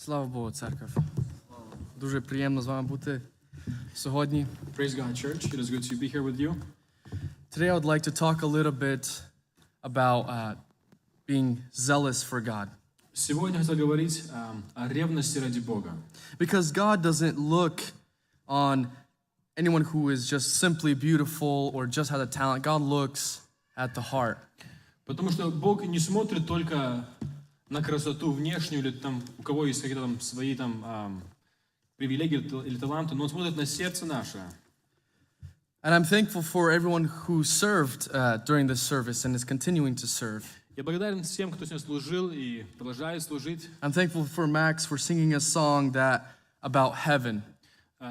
Слава Богу, церква. Дуже приємно з вами бути сьогодні. Praise God, church. It is good to be here with you. Today I would like to talk a little bit about being zealous for God. Сегодня хотел говорить о ревности ради Бога. Because God doesn't look on anyone who is just simply beautiful or just has a talent. God looks at the heart. Потому что Бог не смотрит только на красоту внешнюю или там у кого есть какие-то там свои там привилегии или таланты, но Он смотрит на сердце наше. And I'm thankful for everyone who served during this service and is continuing to serve. Я благодарен всем, кто сегодня служил и продолжает служить. I'm thankful for Max for singing a song about heaven.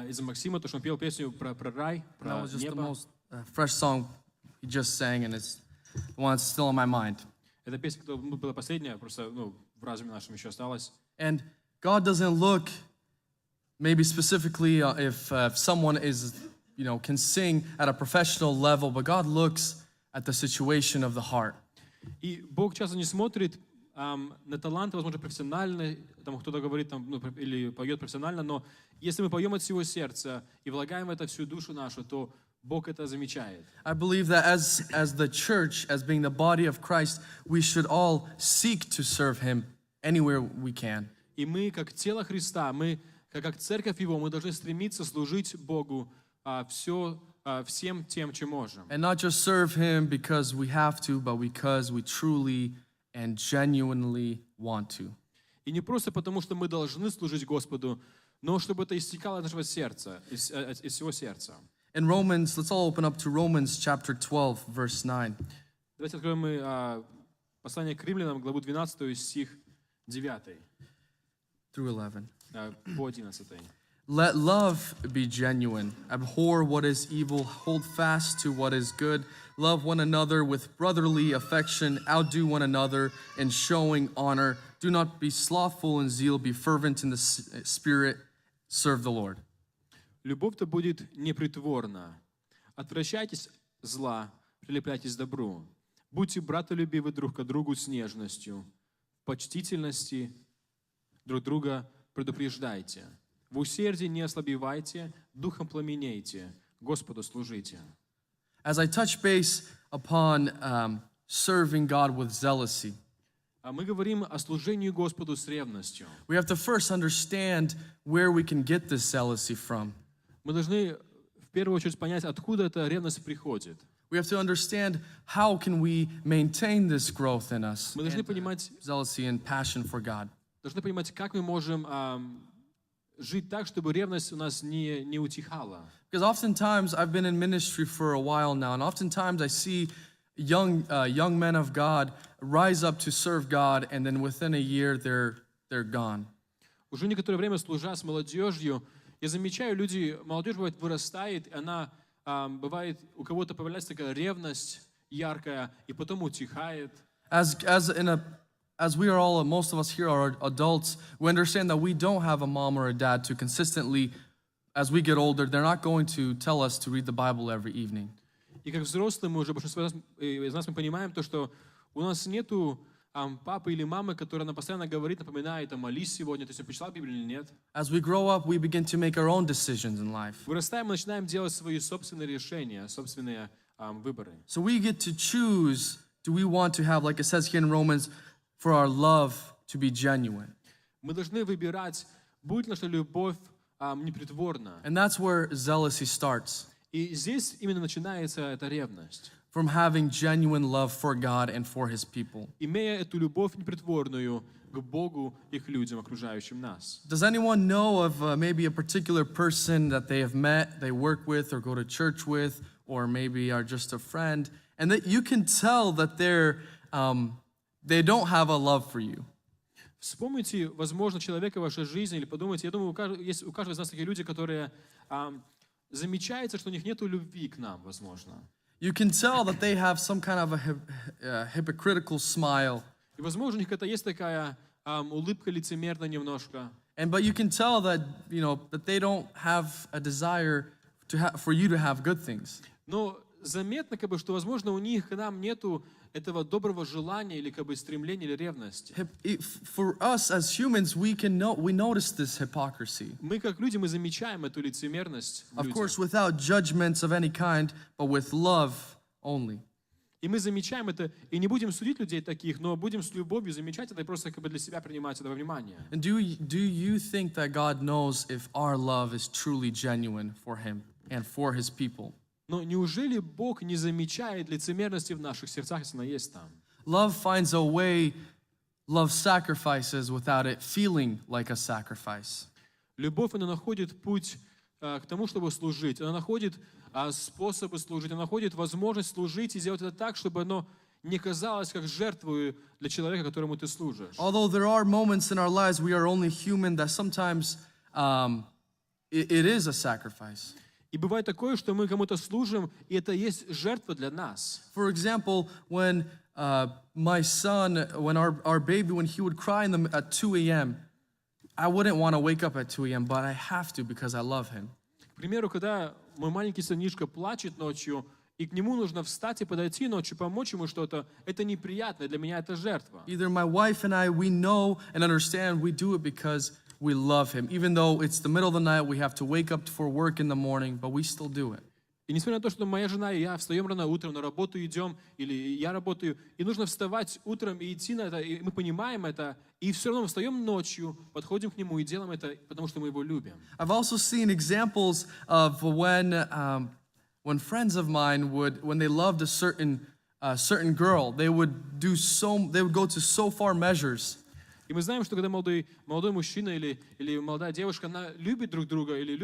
Из-за Максима, то, что он пел песню про рай, про That was just the небо. most fresh song he just sang, and it's the one that's still in my mind. Эта песня, которая была последняя, просто в разуме нашем еще осталась. And God doesn't look maybe specifically if someone is, can sing at a professional level, but God looks at the situation of the heart. И Бог часто не смотрит на таланты, возможно, профессионально, там кто-то говорит там, или поет профессионально, но если мы поем от всего сердца и влагаем в это всю душу нашу, то Бог это замечает. I believe that as the church, as being the body of Christ, we should all seek to serve Him anywhere we can. И мы, как тело Христа, мы, как церковь Его, мы должны стремиться служить Богу всем тем, чем можем. And not just serve Him because we have to, but because we truly and genuinely want to. И не просто потому, что мы должны служить Господу, но чтобы это истекало из нашего сердца, из всего сердца. In Romans, let's all open up to Romans chapter 12, verse 9. Давайте откроем мы послание к Римлянам, главу 12, стих 9 Through 11. по 11. Let love be genuine. Abhor what is evil. Hold fast to what is good. Love one another with brotherly affection. Outdo one another in showing honor. Do not be slothful in zeal. Be fervent in the spirit. Serve the Lord. Любовь-то будет непритворна. Отвращайтесь зла, прилепляйтесь к добру. Будьте братолюбивы друг к другу с нежностью. В почтительности друг друга предупреждайте. В усердии не ослабевайте, духом пламенейте, Господу служите. As I touch base upon serving God with zealousy, Мы говорим о служении Господу с ревностью. we have to first understand where we can get this zealousy from. Мы должны в первую очередь понять, откуда эта ревность приходит. We have to understand how can we maintain this growth in us, Мы должны понимать, zealousy and passion for God. как мы можем жить так, чтобы ревность у нас не утихала. Because oftentimes I've been in ministry for a while now, and oftentimes I see young men of God rise up to serve God, and then within a year they're gone. Уже некоторое время служа с молодежью, я замечаю, молодежь бывает вырастает, и она бывает, у кого-то появляется такая ревность яркая, и потом утихает. As we are all, most of us here are adults, we understand that we don't have a mom or a dad to consistently, as we get older, they're not going to tell us to read the Bible every evening. И как взрослые мы уже, большинство из нас мы понимаем то, что у нас нету папы или мамы, которая нам постоянно говорит, напоминает, молись сегодня, ты сегодня прочитал Библию или нет. As we grow up, we begin to make our own decisions in life. Вырастаем, мы начинаем делать свои собственные решения, собственные выборы. So we get to choose, do we want to have, like it says here in Romans, for our love to be genuine. Мы должны выбирать, будет наша любовь непритворна. And that's where zealousy starts. И здесь именно начинается эта ревность. From having genuine love for God and for His people. Имея эту любовь непритворную к Богу и к людям, окружающим нас. Does anyone know of maybe a particular person that they have met, they work with, or go to church with, or maybe are just a friend, and that you can tell that they don't have a love for you? Вспомните, возможно, человека в вашей жизни, или подумайте, я думаю, у каждого из нас такие люди, которые замечается, что у них нет любви к нам, возможно. You can tell that they have some kind of a hypocritical smile. И, возможно, у них какая-то есть такая улыбка лицемерная немножко. But you can tell that, that they don't have a desire for you to have good things. Но заметно, что, возможно, у них к нам нету этого доброго желания или стремления или ревности. For us as humans, we notice this hypocrisy. Мы, как люди, мы замечаем эту лицемерность в Of людях. course, without judgments of any kind, but with love only. И мы замечаем это, и не будем судить людей таких, но будем с любовью замечать это и просто для себя принимать это во внимание. And do you think that God knows if our love is truly genuine for Him and for His people? Но неужели Бог не замечает лицемерности в наших сердцах, если она есть там? Love finds a way, love sacrifices without it feeling like a sacrifice. Любовь, она находит путь к тому, чтобы служить. Она находит способы служить. Она находит возможность служить и сделать это так, чтобы оно не казалось как жертвою для человека, которому ты служишь. Although there are moments in our lives we are only human, that sometimes it is a sacrifice. И бывает такое, что мы кому-то служим, и это есть жертва для нас. For example, when my son, when our baby, when he would cry at 2 a.m., I wouldn't want to wake up at 2 a.m., but I have to because I love him. К примеру, когда мой маленький сынишка плачет ночью, и к нему нужно встать и подойти ночью, помочь ему что-то, это неприятно, для меня это жертва. Either my wife and I, we know and understand we do it because we love him. Even though it's the middle of the night, we have to wake up for work in the morning, but we still do it. И несмотря на то, что моя жена и я встаем рано утром, на работу идем, или я работаю, и нужно вставать утром и идти на это, и мы понимаем это, и все равно встаем ночью, подходим к нему и делаем это, потому что мы его любим. I've also seen examples of when friends of mine when they loved a certain girl, they would go to so far measures. И мы знаем, что когда молодой мужчина или молодая девушка, она любит друг друга или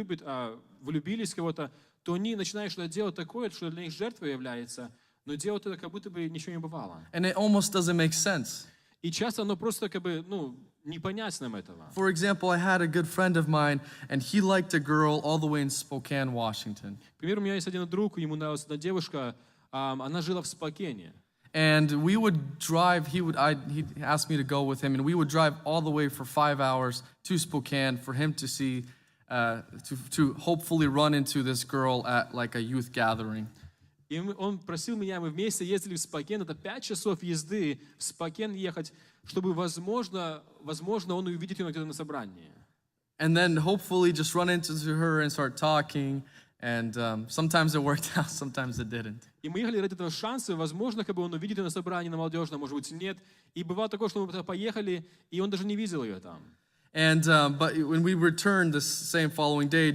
влюбились в кого-то, то они начинают что-то делать такое, что для них жертвой является, но делают это, как будто бы ничего не бывало. And it almost doesn't make sense. И часто оно просто не понять нам этого. For example, I had a good friend of mine, and he liked a girl all the way in Spokane, Washington. К примеру, у меня есть один друг, ему нравилась одна девушка, она жила в Спокене. And we would drive, he'd ask me to go with him, and we would drive all the way for 5 hours to Spokane for him to see, to hopefully run into this girl at like a youth gathering. И он просил меня, мы вместе ездили в Спокен, это 5 часов езды в Спокен ехать, чтобы, возможно, он увидит ее где-то на собрании. And then hopefully just run into her and start talking, and sometimes it worked out, sometimes it didn't. И мы ехали ради этого шанса, возможно, он увидит ее на собрании, на молодежном, может быть, нет. И бывало такое, что мы туда поехали, и он даже не видел ее там. And but when we returned the same following day,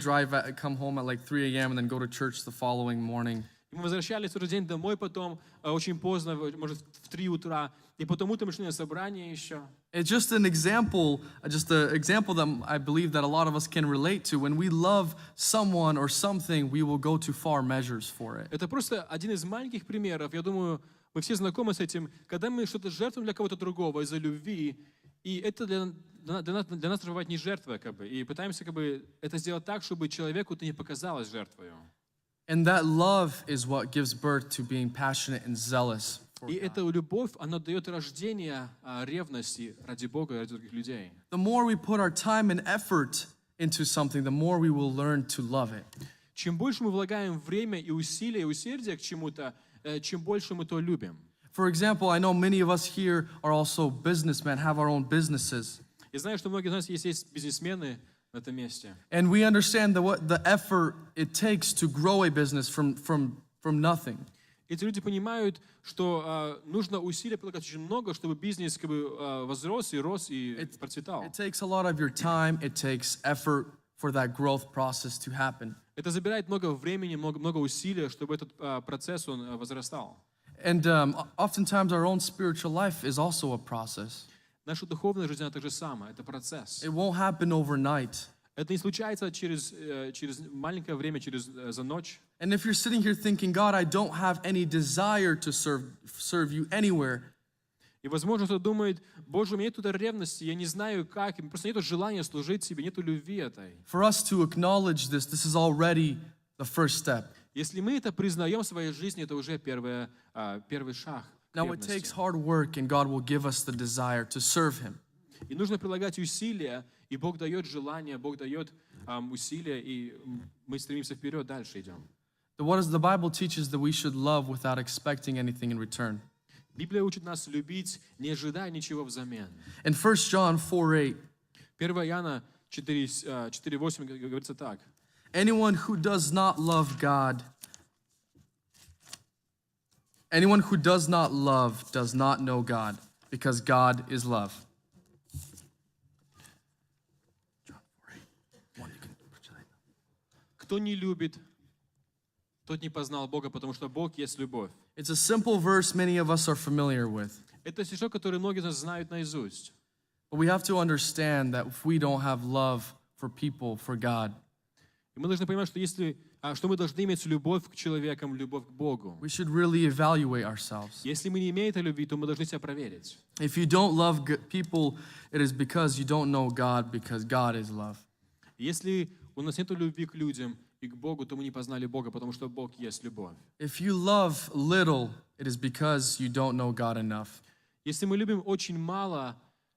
come home at like 3 a.m. and then go to church the following morning. И мы возвращались в тот же день домой потом, очень поздно, может, в 3 утра, и потом утром шли на собрание еще. It's just an example that I believe that a lot of us can relate to. When we love someone or something, we will go to far measures for it. Это просто один из маленьких примеров. Я думаю, мы все знакомы с этим. Когда мы что-то жертвуем для кого-то другого из-за любви, и это для нас бывает не жертва, и пытаемся это сделать так, чтобы человеку это не показалось жертвою. And that love is what gives birth to being passionate and zealous. И эта любовь, она дает рождение ревности ради Бога и ради других людей. The more we put our time and effort into something, the more we will learn to love it. Чем больше мы влагаем время и усилия, и усердия к чему-то, чем больше мы то любим. For example, I know many of us here are also businessmen, have our own businesses. Я знаю, что многие из нас есть бизнесмены в этом месте. And we understand the effort it takes to grow a business from nothing. Эти люди понимают, что нужно усилия прилагать очень много, чтобы бизнес возрос и рос и процветал. It takes a lot of your time, it takes effort for that growth process to happen. Это забирает много времени, много усилий, чтобы этот процесс он возрастал. And oftentimes our own spiritual life is also a process. Наша духовная жизнь это же самое, это процесс. It won't happen overnight. Это не случается через маленькое время, за ночь. And if you're sitting here thinking, God, I don't have any desire to serve you anywhere. И, возможно, кто думает, Боже, у меня нет ревности, я не знаю как, просто нет желания служить тебе, нет любви этой. For us to acknowledge this is already the first step. Если мы это признаем в своей жизни, это уже первый шаг. Now it takes hard work, and God will give us the desire to serve Him. И нужно прилагать усилия, и Бог дает желание, Бог дает усилия, и мы стремимся вперед, дальше идем. The Bible teaches that we should love without expecting anything in return. Библия учит нас любить, не ожидая ничего взамен. In 1 John 4:8, 1 Иоанна 4:8 говорится так. anyone who does not love does not know God, because God is love. Кто не любит, тот не познал Бога, потому что Бог есть любовь. It's a simple verse many of us are familiar with. Это стишок, который многие из нас знают наизусть. But we have to understand that if we don't have love for people, for God, И мы должны понимать, что мы должны иметь любовь к человекам, любовь к Богу. we should really evaluate ourselves. Если мы не имеем этой любви, то мы должны себя проверить. If you don't love people, it is because you don't know God, because God is love. Если у нас нет любви к людям и к Богу, то мы не познали Бога, потому что Бог есть любовь. If you love little, it is because you don't know God enough. Если мы любим очень мало,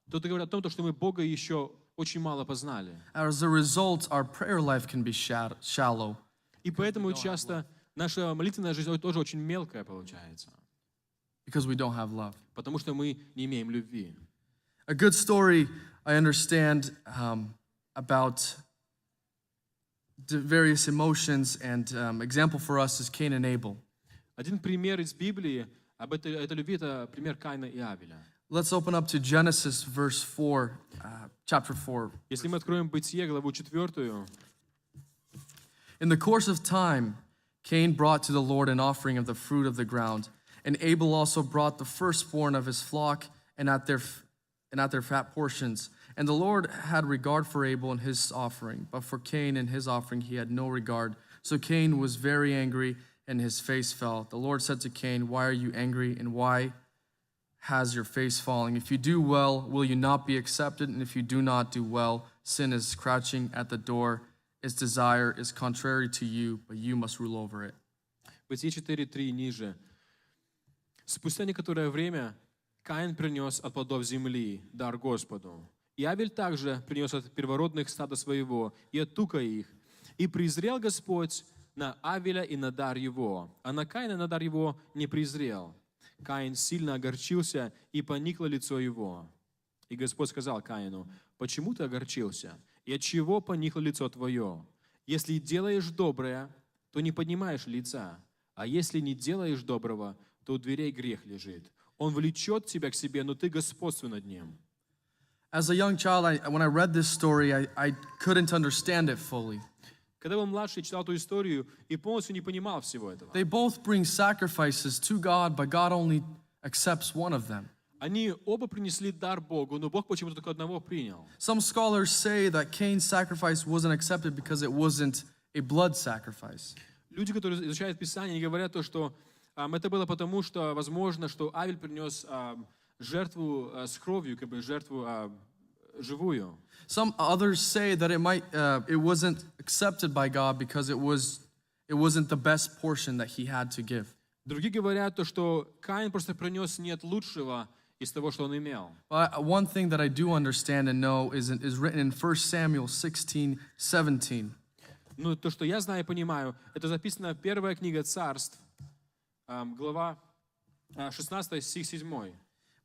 то это говорит о том, что мы Бога еще очень мало познали. As a result, our prayer life can be shallow. И поэтому часто наша молитвенная жизнь тоже очень мелкая получается, Because we don't have love. потому что мы не имеем любви. A good story I understand about the various emotions and example for us is Cain and Abel. Один пример из Библии об этой любви — это пример Каина и Авеля. Let's open up to Genesis chapter 4. Если мы откроем Бытие, главу 4, In the course of time, Cain brought to the Lord an offering of the fruit of the ground, and Abel also brought the firstborn of his flock and at their fat portions. And the Lord had regard for Abel and his offering, but for Cain and his offering he had no regard. So Cain was very angry, and his face fell. The Lord said to Cain, "Why are you angry, and why has your face fallen? If you do well, will you not be accepted? And if you do not do well, sin is crouching at the door. Its desire is contrary to you, but you must rule over it." Бытие 4:3 ниже. Спустя некоторое время Каин принес от плодов земли дар Господу. И Авель также принес от первородных стада своего и от тука их. И презрел Господь на Авеля и на дар его, а на Каина на дар его не презрел. Каин сильно огорчился, и поникло лицо его. И Господь сказал Каину: «Почему ты огорчился? И от чего поникло лицо твое? Если делаешь доброе, то не поднимаешь лица, а если не делаешь доброго, то у дверей грех лежит. Он влечет тебя к себе, но ты господствуй над ним». As a young child, when I read this story, I couldn't understand it fully. Когда был младший, читал эту историю и полностью не понимал всего этого. They both bring sacrifices to God, but God only accepts one of them. Они оба принесли дар Богу, но Бог почему-то только одного принял. Some scholars say that Cain's sacrifice wasn't accepted because it wasn't a blood sacrifice. Люди, которые изучают Писание, они говорят то, что это было потому, что, возможно, что Авель принес жертву с кровью, как бы жертву живую. Some others say that it wasn't accepted by God because it wasn't the best portion that he had to give. Другие говорят то, что Каин просто принес нет лучшего из того, что он имел. But one thing that I do understand and know is written in 1 Samuel 16:17. Ну, то, что я знаю и понимаю, это записано первая книга Царств, глава 16, стих 7.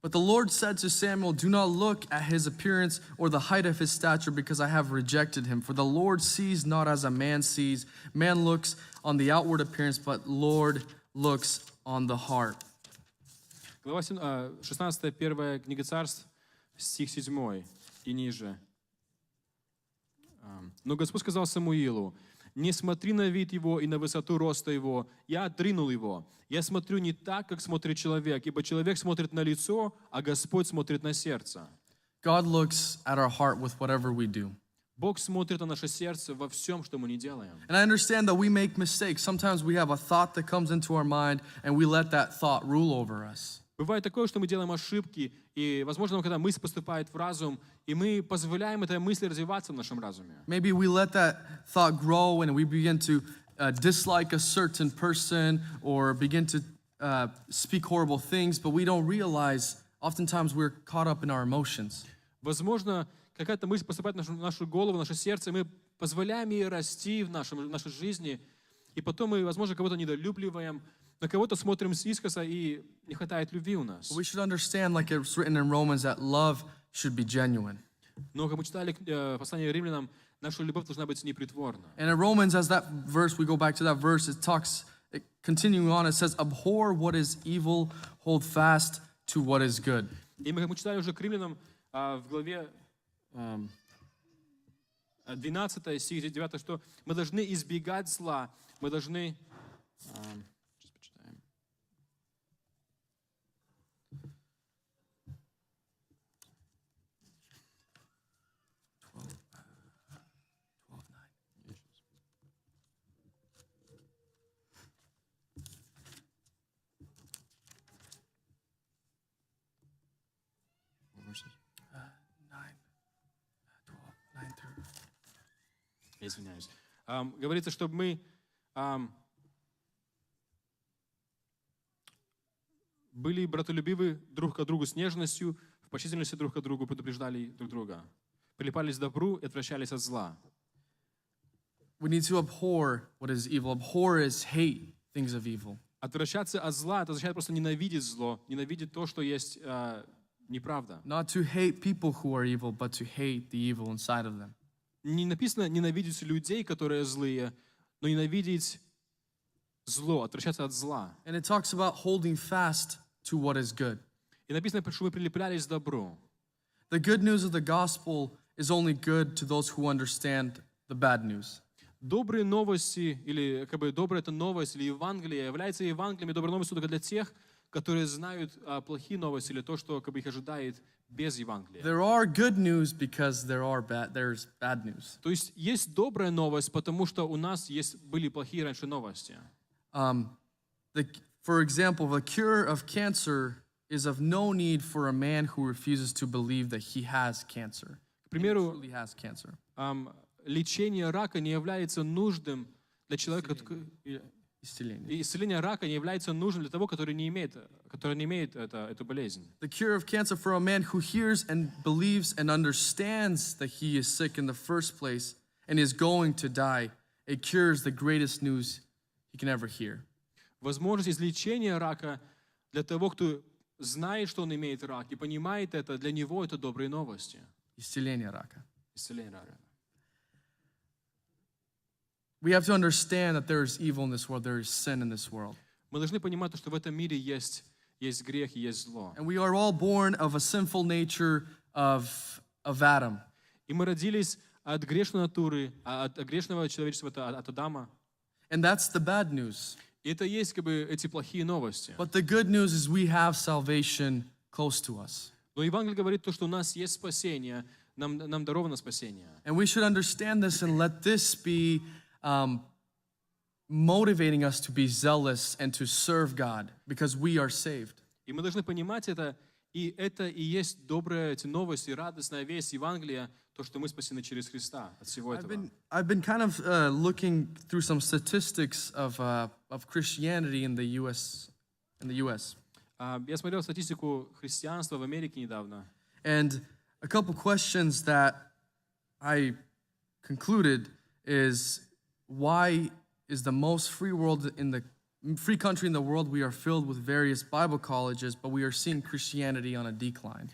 But the Lord said to Samuel, "Do not look at his appearance or the height of his stature, because I have rejected him. For the Lord sees not as a man sees. Man looks on the outward appearance, but Lord looks on the heart." Глава 16, первая книга Царств, стих 7 и ниже. «Но Господь сказал Самуилу: не смотри на вид его и на высоту роста его, я отринул его. Я смотрю не так, как смотрит человек, ибо человек смотрит на лицо, а Господь смотрит на сердце». God looks at our heart with whatever we do. Бог смотрит на наше сердце во всем, что мы не делаем. And I understand that we make mistakes. Sometimes we have a thought that comes into our mind, and we let that thought rule over us. Бывает такое, что мы делаем ошибки, и, возможно, когда мысль поступает в разум, и мы позволяем этой мысли развиваться в нашем разуме. Maybe we let that thought grow, and we begin to dislike a certain person or begin to speak horrible things, but we don't realize oftentimes we're caught up in our emotions. Возможно, какая-то мысль поступает в нашу голову, в наше сердце, и мы позволяем ей расти в нашей жизни, и потом мы, возможно, кого-то недолюбливаем, на кого-то смотрим с искоса, и не хватает любви у нас. We should understand, like it's written in Romans, that love should be genuine. Но, как мы читали послание римлянам, наша любовь должна быть непритворна. And in Romans, as that verse, we go back to that verse, continuing on, it says, abhor what is evil, hold fast to what is good. И мы, как мы читали уже к римлянам, в главе 12 стих 9, что мы должны избегать зла, мы должны... Сейчас почитаем. Извиняюсь. Говорится, чтобы мы были братолюбивы друг к другу с нежностью, в почтительности друг к другу, предупреждали друг друга, прилипались к добру и отвращались от зла. We need to abhor what is evil. Abhor is hate things of evil. Отвращаться от зла, это означает просто ненавидеть зло, ненавидеть то, что есть неправда. Not to hate people who are evil, but to hate the evil inside of them. Не написано ненавидеть людей, которые злые, но ненавидеть зло, отвращаться от зла. And it talks about holding fast to what is good. И написано, что мы прилеплялись к добру. The good news of the gospel is only good to those who understand the bad news. Добрые новости, или как бы добрая эта новость, или Евангелие, является Евангелием и доброй новостью только для тех, которые знают плохие новости, или то, что как бы их ожидает без Евангелия. There are good news because there's bad news. То есть есть добрая новость, потому что у нас были плохие раньше новости. For example, the cure of cancer is of no need for a man who refuses to believe that he has cancer. К примеру, Truly has cancer. лечение рака не является нужным для человека, Исцеление. исцеление рака не является нужным для того, который не имеет эту болезнь. The cure of cancer for a man who hears and believes and understands that he is sick in the first place and is going to die, it cures the greatest news he can ever hear. Возможность излечения рака для того, кто знает, что он имеет рак, и понимает это, для него это добрые новости. Исцеление рака. Исцеление рака. We have to understand that there is evil in this world, there is sin in this world. Мы должны понимать, что в этом мире есть грех и есть зло. And we are all born of a sinful nature of Adam. И мы родились от грешной натуры, от грешного человечества, от Адама. And that's the bad news. И это есть как бы эти плохие новости. But the good news is we have salvation close to us. Но Евангелие говорит то, что у нас есть спасение, нам даровано спасение. And we should understand this and let this be motivating us to be zealous and to serve God because we are saved. И мы должны понимать это и есть добрая эти новости, радостная весть Евангелия, то, что мы спасены через Христа от всего этого. I've been kind of looking through some statistics of Christianity in the U.S. Я смотрел статистику христианства в Америке недавно. And a couple questions that I concluded is why is the most free country in the world we are filled with various Bible colleges, but we are seeing Christianity on a decline.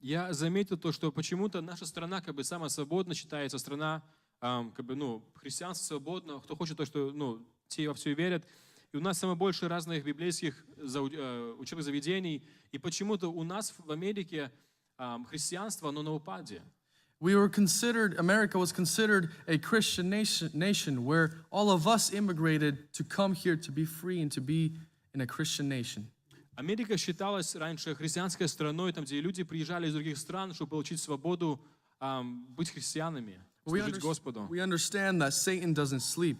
Я заметил то, что почему-то наша страна как бы самая свободная считается страна, как бы, христианство свободно, кто хочет то, что, те во все верят. И у нас самое больше разных библейских учебных заведений. И почему-то у нас в Америке христианство, оно на упаде. America was considered a Christian nation where all of us immigrated to come here to be free and to be in a Christian nation. Америка считалась раньше христианской страной, там, где люди приезжали из других стран, чтобы получить свободу быть христианами, служить Господу. We understand that Satan doesn't sleep.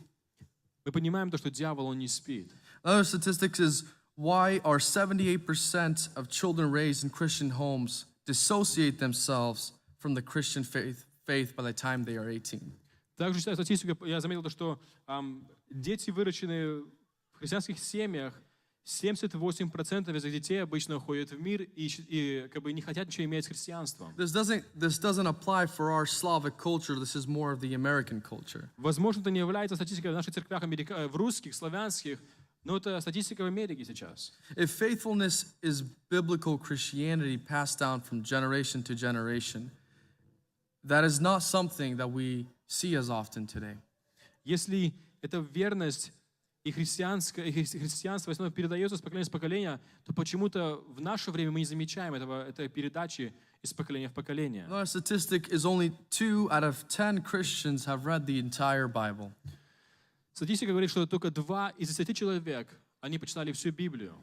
Мы понимаем то, что дьявол, он не спит. Another statistics is why are 78% of children raised in Christian homes dissociate themselves from the Christian faith by the time they are 18. Также, читая статистику, я заметил, что дети, выращенные в христианских семьях, 78% из этих детей обычно уходят в мир и как бы не хотят ничего иметь с христианством. This doesn't apply for our Slavic culture. This is more of the American culture. Возможно, это не является статистикой в наших церквях в русских, славянских, но это статистика в Америке сейчас. If faithfulness is biblical Christianity passed down from generation to generation, that is not something that we see as often today. Если эта верность и христианство в основном передается с поколения в поколение, то почему-то в наше время мы не замечаем этой передачи из поколения в поколение. Our statistic is only 2 out of 10 Christians have read the entire Bible. Статистика говорит, что только 2 из 10 человек, они прочитали всю Библию.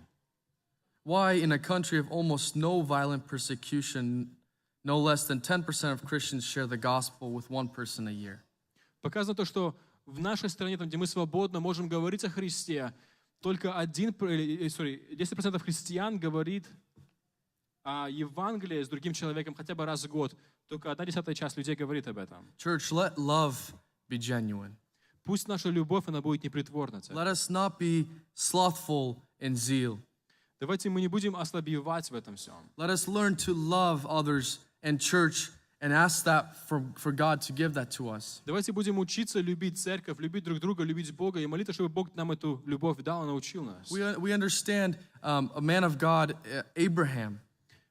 Why in a country of almost no violent persecution, no less than 10% of Christians share the gospel with one person a year? Показано то, что в нашей стране, там, где мы свободно можем говорить о Христе, только 10% христиан говорит о Евангелии с другим человеком хотя бы раз в год. Только 1/10 часть людей говорит об этом. Church, let love be genuine. Пусть наша любовь, она будет непритворна. Let us not be slothful in zeal. Давайте мы не будем ослабевать в этом всем. Let us learn to love others and church and ask that for God to give that to us. Давайте будем учиться любить церковь, любить друг друга, любить Бога и молиться, чтобы Бог нам эту любовь дал и научил нас. We understand a man of God, Abraham,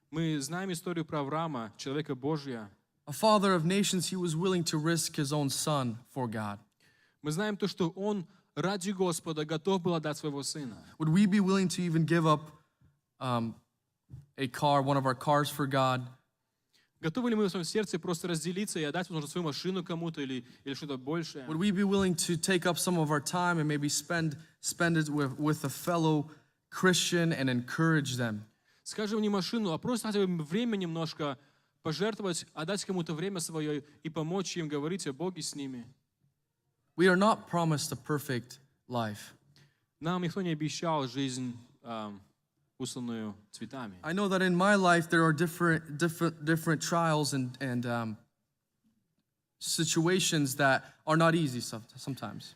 Мы знаем историю про Авраама, человека Божия. a father of nations. He was willing to risk his own son for God. Мы знаем то, что он ради Господа готов был отдать своего сына. Would we be willing to even give up a car, one of our cars for God? Готовы ли мы в своем сердце просто разделиться и отдать, возможно, свою машину кому-то или что-то большее? Would we be willing to take up some of our time and maybe spend it with a fellow Christian and encourage them? Скажем, не машину, а просто хотя бы время немножко пожертвовать, отдать кому-то время свое и помочь им говорить о Боге с ними. We are not promised a perfect life. Нам никто не обещал жизнь усланную цветами. I know that in my life there are different trials and situations that are not easy sometimes.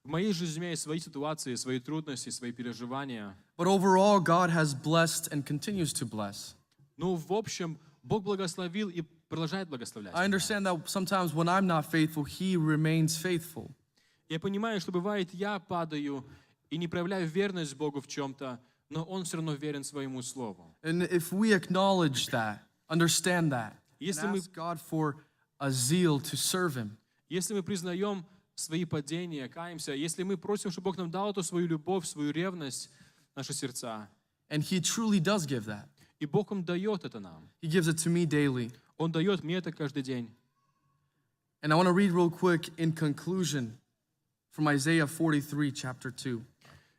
В моей жизни есть свои ситуации, свои трудности, свои переживания. But overall, God has blessed and continues to bless. Но в общем, Бог благословил и продолжает благословлять. I understand that sometimes when I'm not faithful, He remains faithful. Я понимаю, что бывает, я падаю и не проявляю верность Богу в чем-то, но Он все равно верен своему слову. And if we acknowledge that, understand that, and Если мы, ask God for a zeal to serve Him, если мы признаем свои падения, каемся, если мы просим, чтобы Бог нам дал эту свою любовь, свою ревность, наши сердца, and He truly does give that. и Бог Он дает это нам. He gives it to me daily. Он дает мне это каждый день. And I want to read real quick in conclusion from Isaiah 43, chapter 2.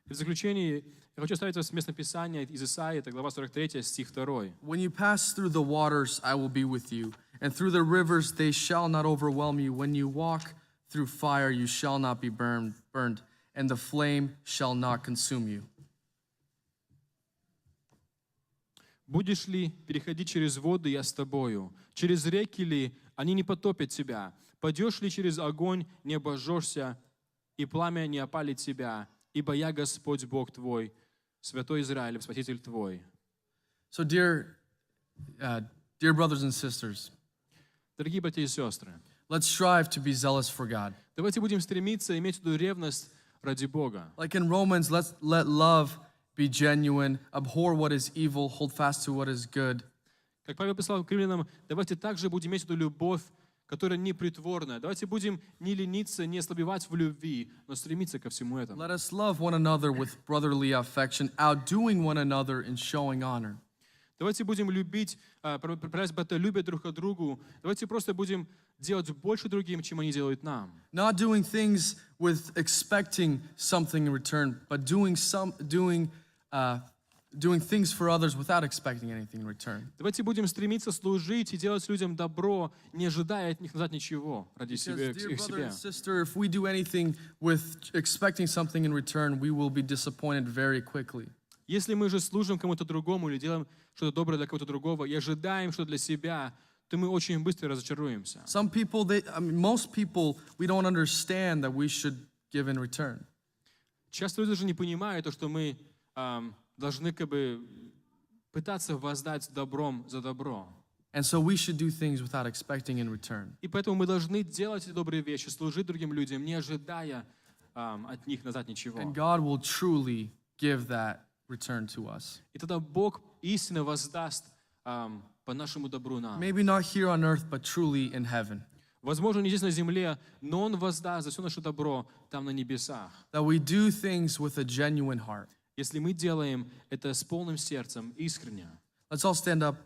И в заключение я хочу оставить вас местное Писание из Исаии, это глава 43, стих 2. When you pass through the waters, I will be with you, and through the rivers, they shall not overwhelm you. When you walk through fire, you shall not be burned, and the flame shall not consume you. Будешь ли переходить через воды, я с тобою? Через реки ли, они не потопят тебя? Пойдешь ли через огонь, не обожжешься, и пламя не опалит тебя? Ибо я Господь Бог твой, Святой Израилев, Спаситель твой. So, dear brothers and sisters, Дорогие братья и сестры, let's strive to be zealous for God. давайте будем стремиться иметь эту ревность ради Бога. Like in Romans, let love be genuine, abhor what is evil, hold fast to what is good. Как Павел писал к римлянам, давайте также будем иметь эту любовь, которая непритворная. Давайте будем не лениться, не ослабевать в любви, но стремиться ко всему этому. Let us love one another with brotherly affection, outdoing one another in showing honor. Давайте будем любить, проявлять братолюбие друг к другу. Давайте просто будем делать больше другим, чем они делают нам. Not doing things with expecting something in return, but doing things for others without expecting anything in return. Давайте будем стремиться служить и делать людям добро, не ожидая от них назад ничего ради Because, dear их brother себя. and sister, if we do anything with expecting something in return, we will be disappointed very quickly. Если мы же служим кому-то другому или делаем что-то доброе для кого-то другого и ожидаем что-то для себя, то мы очень быстро разочаруемся. Most people, we don't understand that we should give in return. Часто люди даже не понимают то, что мы должны как бы пытаться воздать добром за добро. And so we should do things without expecting in return. И поэтому мы должны делать эти добрые вещи, служить другим людям, не ожидая от них назад ничего. And God will truly give that return to us. И тогда Бог истинно воздаст по нашему добру нам. Maybe not here on earth, but truly in heaven. Возможно, не здесь на земле, но Он воздаст за все наше добро там на небесах. That we do things with a genuine heart. Если мы делаем это с полным сердцем, искренне. Let's all stand up